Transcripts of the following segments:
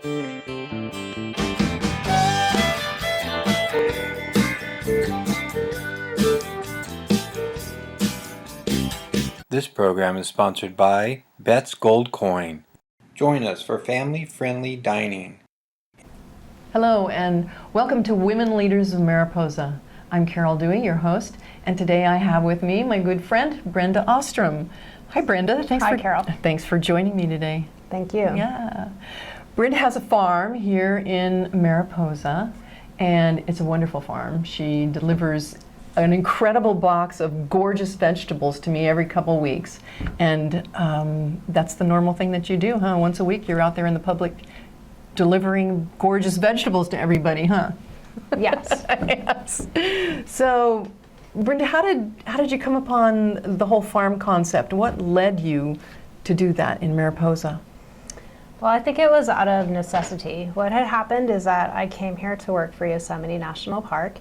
This program is sponsored by Bet's Gold Coin. Join us for family-friendly dining. Hello and welcome to Women Leaders of Mariposa. I'm Carol Dewey, your host, and today I have with me my good friend Brenda Ostrom. Hi Brenda. Hi Carol. Thanks for joining me today. Thank you. Yeah. Brenda has a farm here in Mariposa, and it's a wonderful farm. She delivers an incredible box of gorgeous vegetables to me every couple weeks, and that's the normal thing that you do, huh? Once a week you're out there in the public delivering gorgeous vegetables to everybody, huh? Yes. Yes. So, Brenda, how did you come upon the whole farm concept? What led you to do that in Mariposa? Well, I think it was out of necessity. What had happened is that I came here to work for Yosemite National Park,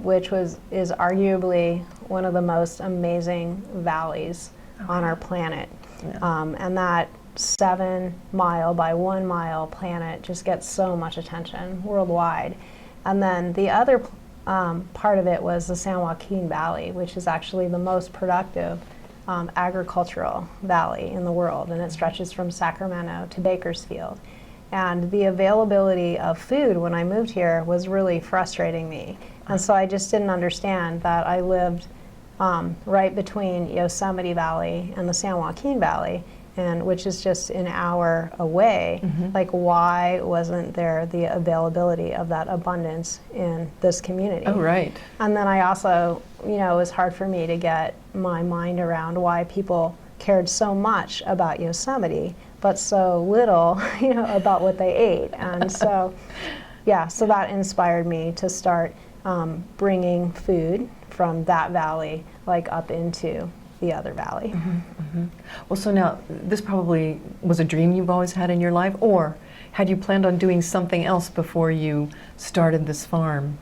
which is arguably one of the most amazing valleys on our planet. Yeah. And that 7-mile by 1 mile planet just gets so much attention worldwide. And then the other part of it was the San Joaquin Valley, which is actually the most productive agricultural valley in the world, and it stretches from Sacramento to Bakersfield. And the availability of food when I moved here was really frustrating me. And so I just didn't understand that I lived right between Yosemite Valley and the San Joaquin Valley, and which is just an hour away. Mm-hmm. Like, why wasn't there the availability of that abundance in this community? Oh, right. And then I also, it was hard for me to get my mind around why people cared so much about Yosemite, but so little, about what they ate. And so, so that inspired me to start bringing food from that valley, like up into the other valley. Mm-hmm, mm-hmm. Well, so now, this probably was a dream you've always had in your life, or had you planned on doing something else before you started this farm?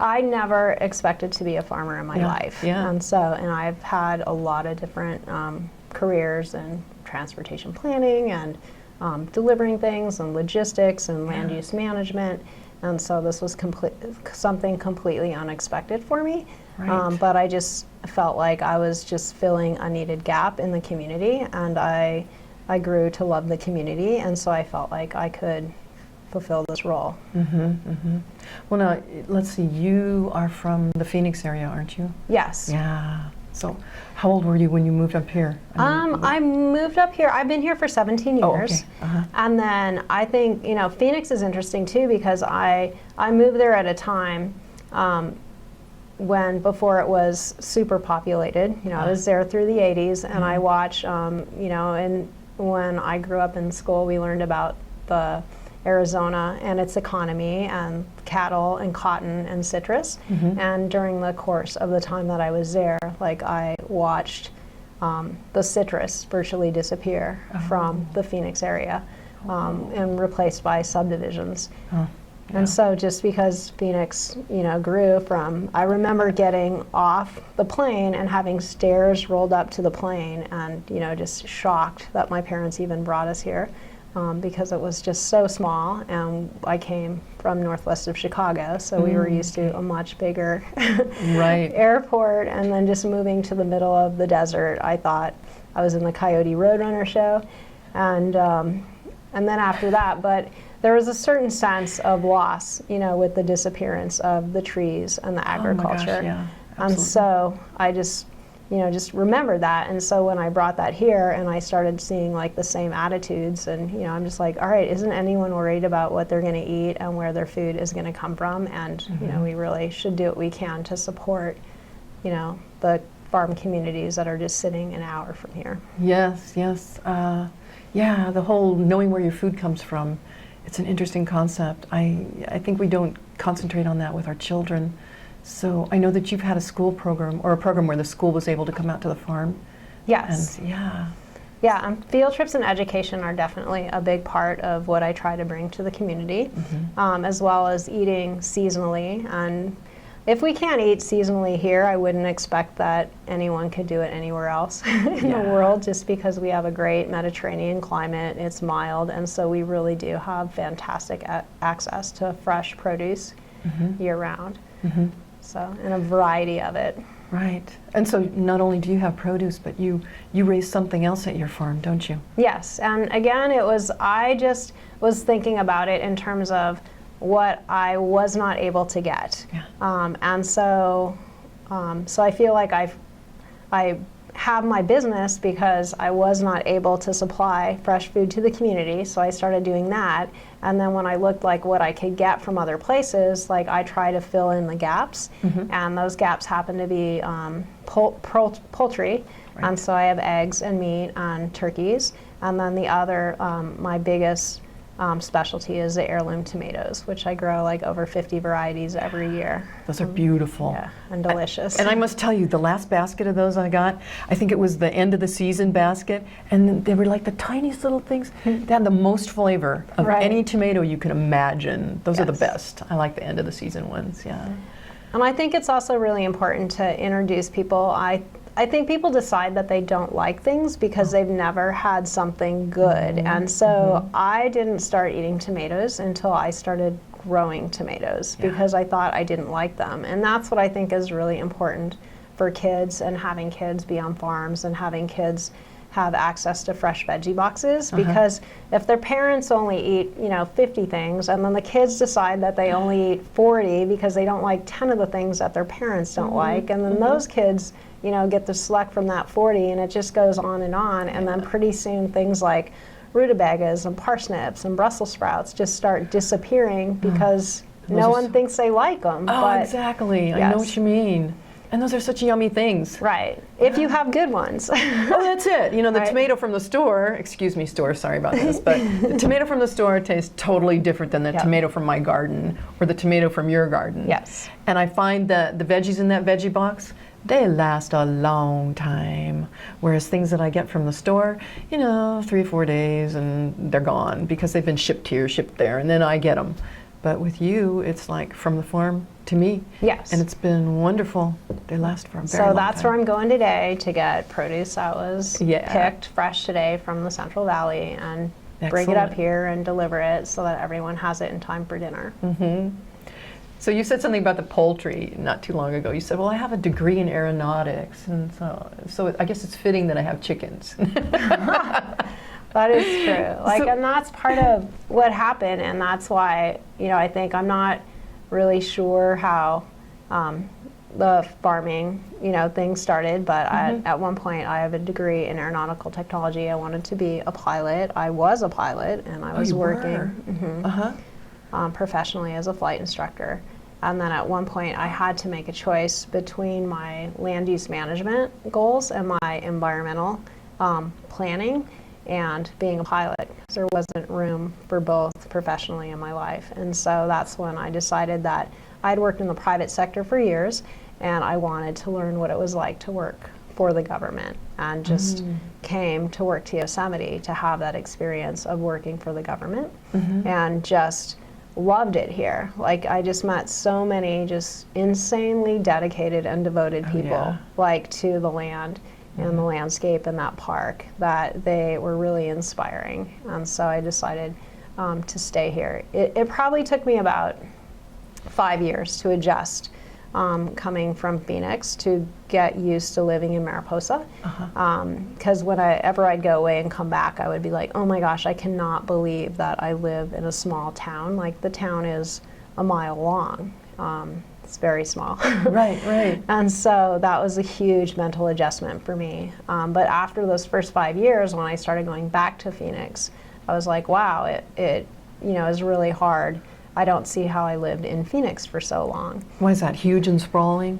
I never expected to be a farmer in my life. Yeah. And I've had a lot of different careers in transportation planning and delivering things and logistics and land use management. And so this was something completely unexpected for me. Right. But I just felt like I was just filling a needed gap in the community, and I grew to love the community, and so I felt like I could fulfill this role. Mm-hmm, mm-hmm. Well, now, let's see, you are from the Phoenix area, aren't you? Yes. Yeah. So how old were you when you moved up here? I moved up here, I've been here for 17 years. Oh, okay. Uh-huh. And then I think, Phoenix is interesting too, because I moved there at a time before it was super populated. I was there through the 80s, and I watched, and when I grew up in school, we learned about the Arizona and its economy and cattle and cotton and citrus. Mm-hmm. And during the course of the time that I was there, I watched the citrus virtually disappear from the Phoenix area and replaced by subdivisions. Oh. Yeah. And so just because Phoenix, grew from, I remember getting off the plane and having stairs rolled up to the plane and, just shocked that my parents even brought us here because it was just so small. And I came from northwest of Chicago, so we were used to a much bigger right. airport. And then just moving to the middle of the desert, I thought I was in the Coyote Roadrunner show. And then after that, but there was a certain sense of loss, with the disappearance of the trees and the agriculture. Oh my gosh, yeah, and so I just remembered that. And so when I brought that here and I started seeing the same attitudes, and I'm just like, all right, isn't anyone worried about what they're going to eat and where their food is going to come from? And mm-hmm. We really should do what we can to support, the farm communities that are just sitting an hour from here. Yes, yes. Yeah, the whole knowing where your food comes from. It's an interesting concept. I think we don't concentrate on that with our children. So I know that you've had a school program, or a program where the school was able to come out to the farm. Yes. And, yeah. Yeah, field trips and education are definitely a big part of what I try to bring to the community, mm-hmm. As well as eating seasonally and if we can't eat seasonally here, I wouldn't expect that anyone could do it anywhere else in the world, just because we have a great Mediterranean climate. It's mild, and so we really do have fantastic access to fresh produce year round. So, and a variety of it. Right. And so not only do you have produce, but you raise something else at your farm, don't you? Yes, and again, I just was thinking about it in terms of what I was not able to get. And so I feel like I have my business because I was not able to supply fresh food to the community, so I started doing that. And then when I looked like what I could get from other places, like I try to fill in the gaps, and those gaps happen to be poultry, and so I have eggs and meat and turkeys. And then the other, my biggest specialty is the heirloom tomatoes, which I grow like over 50 varieties every year. Those are beautiful. Yeah, and delicious. And I must tell you, the last basket of those I got, I think it was the end of the season basket, and they were like the tiniest little things. They had the most flavor of any tomato you can imagine. Those are the best. I like the end of the season ones, And I think it's also really important to introduce people. I think people decide that they don't like things because they've never had something good. And so I didn't start eating tomatoes until I started growing tomatoes because I thought I didn't like them. And that's what I think is really important for kids, and having kids be on farms and having kids have access to fresh veggie boxes, because if their parents only eat 50 things, and then the kids decide that they only eat 40 because they don't like 10 of the things that their parents don't like, and then those kids get to select from that 40, and it just goes on, and then pretty soon things like rutabagas and parsnips and Brussels sprouts just start disappearing because no one thinks they like them. Oh, exactly. I know what you mean. And those are such yummy things. Right. If you have good ones. Oh, that's it. The tomato from the store, excuse me, store, sorry about this, but the tomato from the store tastes totally different than the tomato from my garden or the tomato from your garden. Yes. And I find that the veggies in that veggie box, they last a long time. Whereas things that I get from the store, 3 or 4 days and they're gone because they've been shipped here, shipped there, and then I get them. But with you, it's like from the farm to me. Yes. And it's been wonderful. They last for a very long time. So that's where I'm going today to get produce that was picked fresh today from the Central Valley, and bring it up here and deliver it so that everyone has it in time for dinner. So you said something about the poultry not too long ago. You said, well, I have a degree in aeronautics, and so I guess it's fitting that I have chickens. That is true. And that's part of what happened, and that's why, I think I'm not really sure how the farming, thing started, but at one point I have a degree in aeronautical technology. I wanted to be a pilot. I was a pilot, and I was working professionally as a flight instructor. And then at one point I had to make a choice between my land use management goals and my environmental planning and being a pilot, because there wasn't room for both professionally in my life. And so that's when I decided that I'd worked in the private sector for years, and I wanted to learn what it was like to work for the government, and just came to work to Yosemite to have that experience of working for the government, and just loved it here. I just met so many just insanely dedicated and devoted people to the land and the landscape in that park, that they were really inspiring. And so I decided to stay here. It probably took me about 5 years to adjust, coming from Phoenix, to get used to living in Mariposa. Because whenever I'd go away and come back, I would be like, oh my gosh, I cannot believe that I live in a small town. The town is a mile long. It's very small. Right. And so that was a huge mental adjustment for me. But after those first 5 years, when I started going back to Phoenix, I was like, wow, it is really hard. I don't see how I lived in Phoenix for so long. Why is that? Huge and sprawling?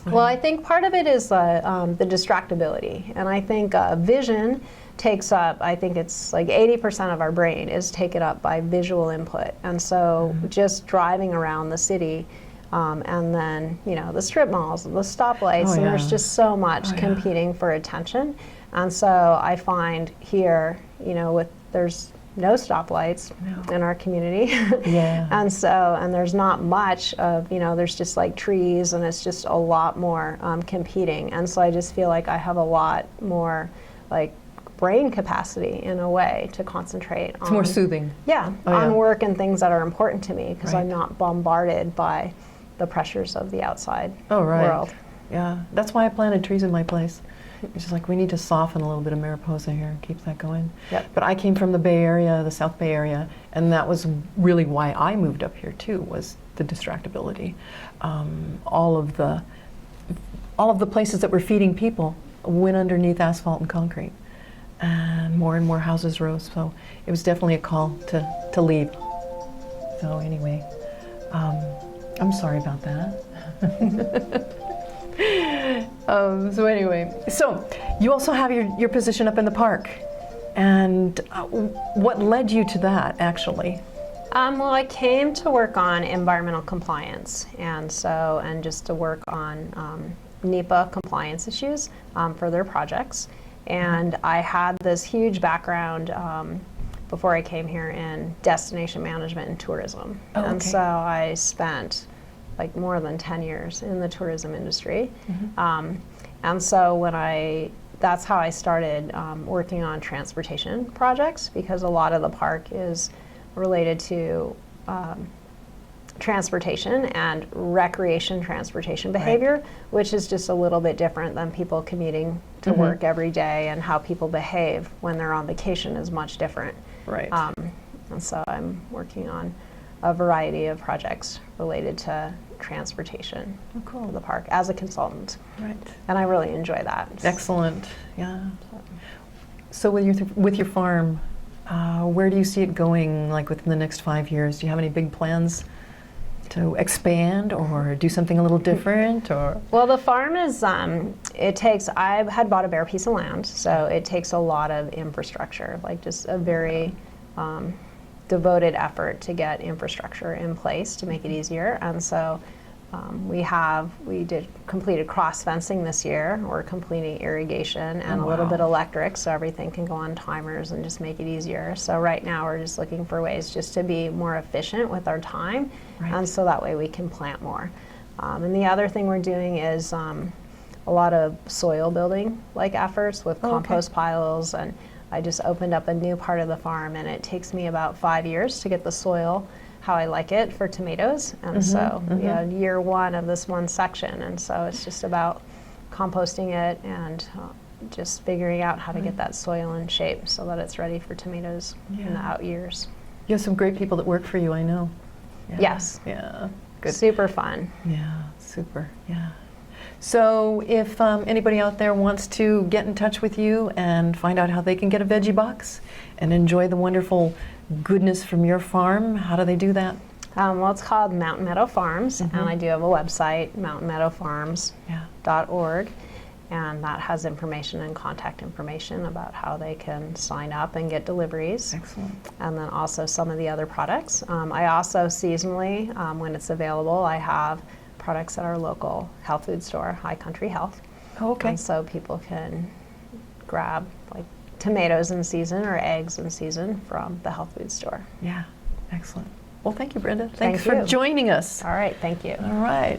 Well, I think part of it is the distractibility. And I think vision takes up, I think it's 80% of our brain is taken up by visual input. And so just driving around the city, and then, the strip malls, the stoplights, and there's just so much competing for attention. And so I find here, there's no stoplights in our community. Yeah. And there's not much of, there's just like trees, and it's just a lot more competing. And so I just feel like I have a lot more like brain capacity in a way to concentrate on. It's more soothing. Yeah, on work and things that are important to me, because Right. I'm not bombarded by the pressures of the outside Right. world. Yeah, that's why I planted trees in my place. It's just like we need to soften a little bit of Mariposa here and keep that going. Yep. But I came from the Bay Area, the South Bay Area, and that was really why I moved up here too, was the distractibility. All of the places that were feeding people went underneath asphalt and concrete, and more houses rose. So it was definitely a call to leave. So anyway, I'm sorry about that. So you also have your position up in the park, and what led you to that actually? Well, I came to work on environmental compliance, and just to work on NEPA compliance issues for their projects. And I had this huge background before I came here in destination management and tourism. Oh, okay. And so I spent like more than 10 years in the tourism industry. And so that's how I started working on transportation projects, because a lot of the park is related to transportation and recreation transportation behavior, which is just a little bit different than people commuting to work every day, and how people behave when they're on vacation is much different. Right. And so I'm working on a variety of projects related to transportation for the park as a consultant. Right. And I really enjoy that. Excellent. Yeah. So with your farm, where do you see it going, like within the next 5 years? Do you have any big plans to expand or do something a little different, or? Well, the farm is, I had bought a bare piece of land, so it takes a lot of infrastructure, like just a very devoted effort to get infrastructure in place to make it easier. And so we completed cross fencing this year. We're completing irrigation and a little bit electric, so everything can go on timers and just make it easier. So right now we're just looking for ways just to be more efficient with our time, and so that way we can plant more. And the other thing we're doing is a lot of soil building like efforts with compost piles, and I just opened up a new part of the farm, and it takes me about 5 years to get the soil how I like it for tomatoes. And so we had year one of this one section, and so it's just about composting it and just figuring out how to get that soil in shape so that it's ready for tomatoes in the out years. You have some great people that work for you, I know. Yeah. Yes. Yeah. Good. Super fun. Yeah, super. Yeah. So if anybody out there wants to get in touch with you and find out how they can get a veggie box and enjoy the wonderful goodness from your farm, how do they do that? Well, it's called Mountain Meadow Farms, and I do have a website, mountainmeadowfarms.org, and that has information and contact information about how they can sign up and get deliveries. Excellent. And then also some of the other products. I also seasonally, when it's available, I have products at our local health food store, High Country Health. Oh, okay. And so people can grab like tomatoes in season or eggs in season from the health food store. Yeah, excellent. Well, thank you, Brenda. Thank Thanks for you. joining us. All right, thank you. All right.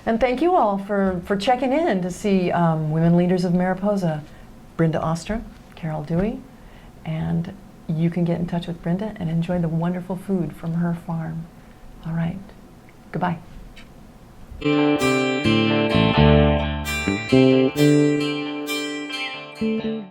And thank you all for checking in to see Women Leaders of Mariposa, Brenda Ostrom, Carol Dewey, and you can get in touch with Brenda and enjoy the wonderful food from her farm. All right. Goodbye. Thank you.